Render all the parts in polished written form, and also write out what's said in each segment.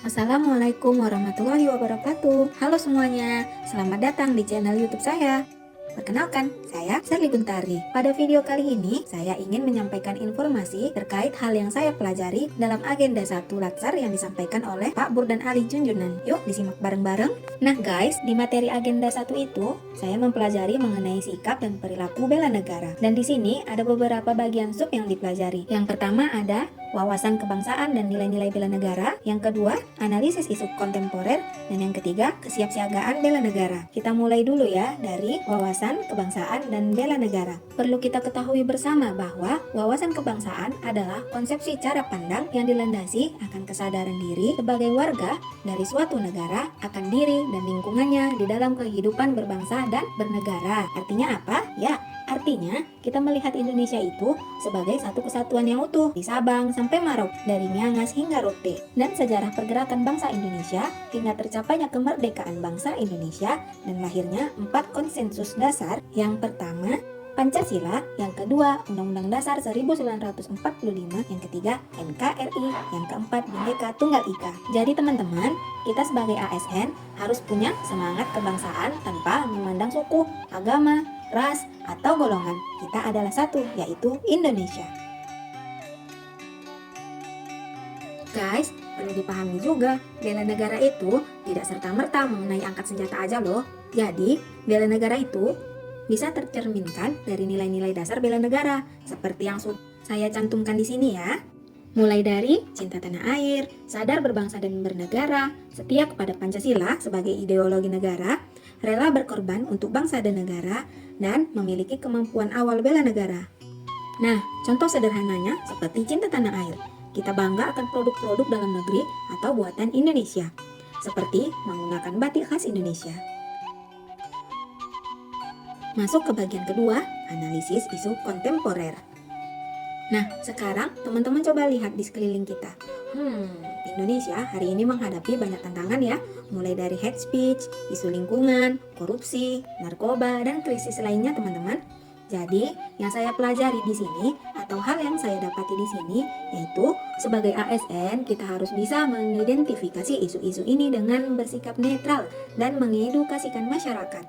Assalamualaikum warahmatullahi wabarakatuh. Halo semuanya, selamat datang di channel YouTube saya. Perkenalkan, saya Sherly Guntari. Pada video kali ini, saya ingin menyampaikan informasi terkait hal yang saya pelajari dalam agenda 1 Latsar yang disampaikan oleh Pak Burdan Ali Junjunan. Yuk, disimak bareng-bareng. Nah guys, di materi agenda 1 itu, saya mempelajari mengenai sikap dan perilaku bela negara. Dan di sini ada beberapa bagian sub yang dipelajari. Yang pertama ada wawasan kebangsaan dan nilai-nilai bela negara. Yang kedua, analisis isu kontemporer. Dan yang ketiga, kesiapsiagaan bela negara. Kita mulai dulu ya dari wawasan kebangsaan dan bela negara. Perlu kita ketahui bersama bahwa wawasan kebangsaan adalah konsepsi cara pandang yang dilandasi akan kesadaran diri sebagai warga dari suatu negara akan diri dan lingkungannya di dalam kehidupan berbangsa dan bernegara. Artinya apa? Ya, artinya, kita melihat Indonesia itu sebagai satu kesatuan yang utuh, di Sabang sampai Merauke, dari Miangas hingga Rote. Dan sejarah pergerakan bangsa Indonesia hingga tercapainya kemerdekaan bangsa Indonesia dan lahirnya 4 konsensus dasar. Yang pertama, Pancasila, yang kedua Undang-Undang Dasar 1945, yang ketiga NKRI, yang keempat Bhinneka Tunggal Ika. Jadi teman-teman, kita sebagai ASN harus punya semangat kebangsaan tanpa memandang suku, agama, ras, atau golongan. Kita adalah satu, yaitu Indonesia. Guys, perlu dipahami juga, bela negara itu tidak serta-merta mengenai angkat senjata aja loh. Jadi, bela negara itu bisa tercerminkan dari nilai-nilai dasar bela negara, seperti yang saya cantumkan di sini ya. Mulai dari cinta tanah air, sadar berbangsa dan bernegara, setia kepada Pancasila sebagai ideologi negara, rela berkorban untuk bangsa dan negara, dan memiliki kemampuan awal bela negara. Nah, contoh sederhananya seperti cinta tanah air. Kita bangga akan produk-produk dalam negeri atau buatan Indonesia, seperti menggunakan batik khas Indonesia. Masuk ke bagian kedua, analisis isu kontemporer. Nah, sekarang teman-teman coba lihat di sekeliling kita. Indonesia hari ini menghadapi banyak tantangan ya, mulai dari hate speech, isu lingkungan, korupsi, narkoba, dan krisis lainnya teman-teman. Jadi, yang saya pelajari di sini atau hal yang saya dapati di sini yaitu sebagai ASN kita harus bisa mengidentifikasi isu-isu ini dengan bersikap netral dan mengedukasikan masyarakat.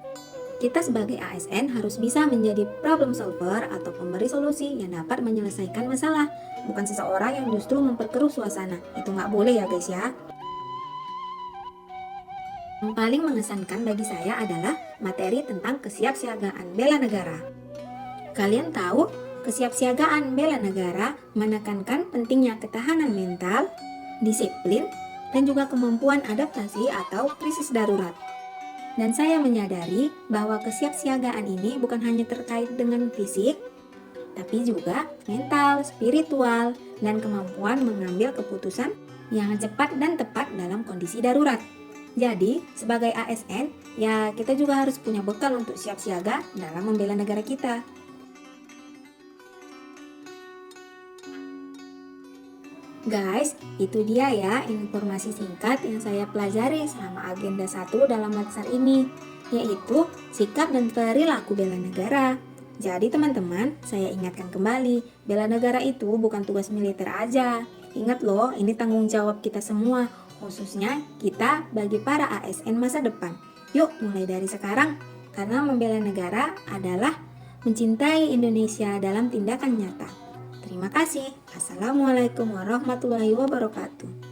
Kita sebagai ASN harus bisa menjadi problem solver atau pemberi solusi yang dapat menyelesaikan masalah, bukan seseorang yang justru memperkeruh suasana. Itu nggak boleh ya guys ya. Yang paling mengesankan bagi saya adalah materi tentang kesiapsiagaan bela negara. Kalian tahu, kesiapsiagaan bela negara menekankan pentingnya ketahanan mental, disiplin, dan juga kemampuan adaptasi atau krisis darurat. Dan saya menyadari bahwa kesiapsiagaan ini bukan hanya terkait dengan fisik, tapi juga mental, spiritual, dan kemampuan mengambil keputusan yang cepat dan tepat dalam kondisi darurat. Jadi, sebagai ASN, ya kita juga harus punya bekal untuk siap siaga dalam membela negara kita. Guys, itu dia ya informasi singkat yang saya pelajari selama agenda 1 dalam latsar ini, yaitu sikap dan perilaku bela negara. Jadi teman-teman, saya ingatkan kembali, bela negara itu bukan tugas militer aja. Ingat loh, ini tanggung jawab kita semua, khususnya kita bagi para ASN masa depan. Yuk, mulai dari sekarang, karena membela negara adalah mencintai Indonesia dalam tindakan nyata. Terima kasih. Assalamualaikum warahmatullahi wabarakatuh.